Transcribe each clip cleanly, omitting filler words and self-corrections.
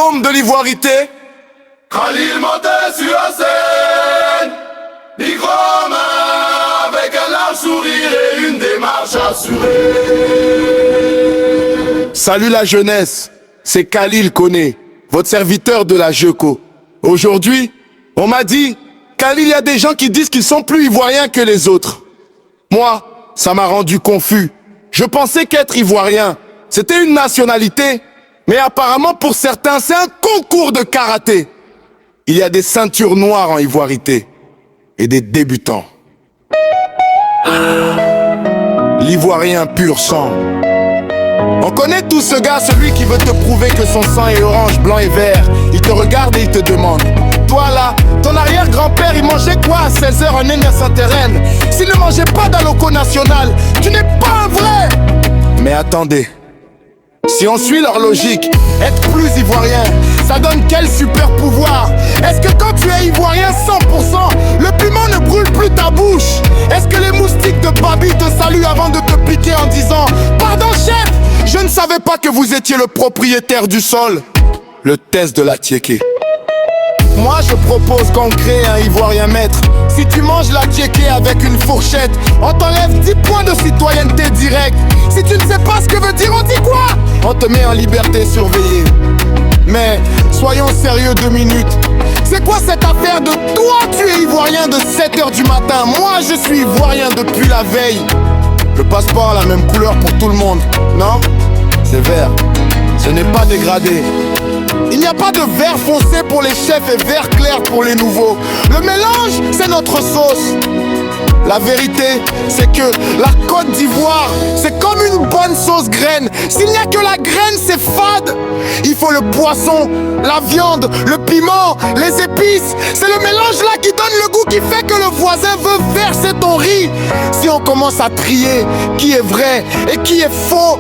l'homme de l'ivoirité. Khalil montait sur la scène, Nigroma, avec un large sourire et une démarche assurée. Salut la jeunesse, c'est Khalil Koné, votre serviteur de la Jeco. Aujourd'hui, on m'a dit, Khalil, il y a des gens qui disent qu'ils sont plus ivoiriens que les autres. Moi, ça m'a rendu confus. Je pensais qu'être ivoirien, c'était une nationalité, mais apparemment pour certains, c'est un concours de karaté. Il y a des ceintures noires en ivoirité et des débutants. L'ivoirien pur sang. On connaît tous ce gars, celui qui veut te prouver que son sang est orange, blanc et vert. Il te regarde et il te demande: toi là, ton arrière-grand-père, il mangeait quoi à 16h en Saint-Terraine? S'il ne mangeait pas d'Aloco national, tu n'es pas un vrai. Mais attendez, si on suit leur logique, être plus ivoirien, ça donne quel super pouvoir? Est-ce que quand tu es ivoirien 100%, le piment ne brûle plus ta bouche? Est-ce que les moustiques de Babi te saluent avant de te piquer en disant: pardon chef, je ne savais pas que vous étiez le propriétaire du sol? Le test de la tiéké. Moi je propose qu'on crée un ivoirien maître. Si tu manges la tiéké avec une fourchette, on t'enlève 10 points de citoyenneté directe. Si tu ne sais pas ce que veut dire, on dit quoi? On te met en liberté surveillée. Mais soyons sérieux 2 minutes. C'est quoi cette affaire de toi tu es ivoirien de 7h du matin? Moi je suis ivoirien depuis la veille. Le passeport a la même couleur pour tout le monde, non? C'est vert, ce n'est pas dégradé. Il n'y a pas de vert foncé pour les chefs et vert clair pour les nouveaux. Le mélange, c'est notre sauce. La vérité, c'est que la Côte d'Ivoire, c'est comme une bonne sauce graine. S'il n'y a que la graine, c'est fade. Il faut le poisson, la viande, le piment, les épices. C'est le mélange là qui donne le goût qui fait que le voisin veut verser ton riz. Si on commence à trier qui est vrai et qui est faux,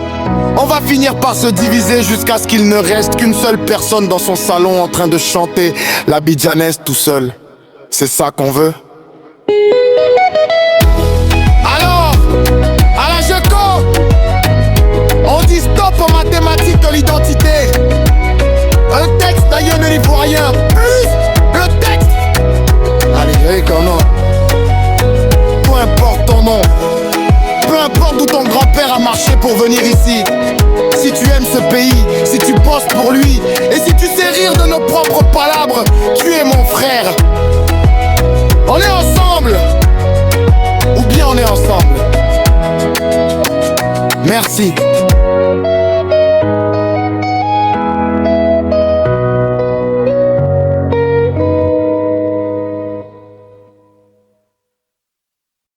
on va finir par se diviser jusqu'à ce qu'il ne reste qu'une seule personne dans son salon en train de chanter la bidjanaise tout seul. C'est ça qu'on veut? Alors, à la Jeco, on dit stop aux mathématiques de l'identité. Un texte d'ailleurs de l'ivoirien, plus le texte. Allez, non. Peu importe ton nom, peu importe d'où ton grand-père a marché pour venir ici. Si tu aimes ce pays, si tu bosses pour lui, et si tu sais rire de nos propres palabres, tu es mon frère. On est ensemble, ou bien on est ensemble. Merci.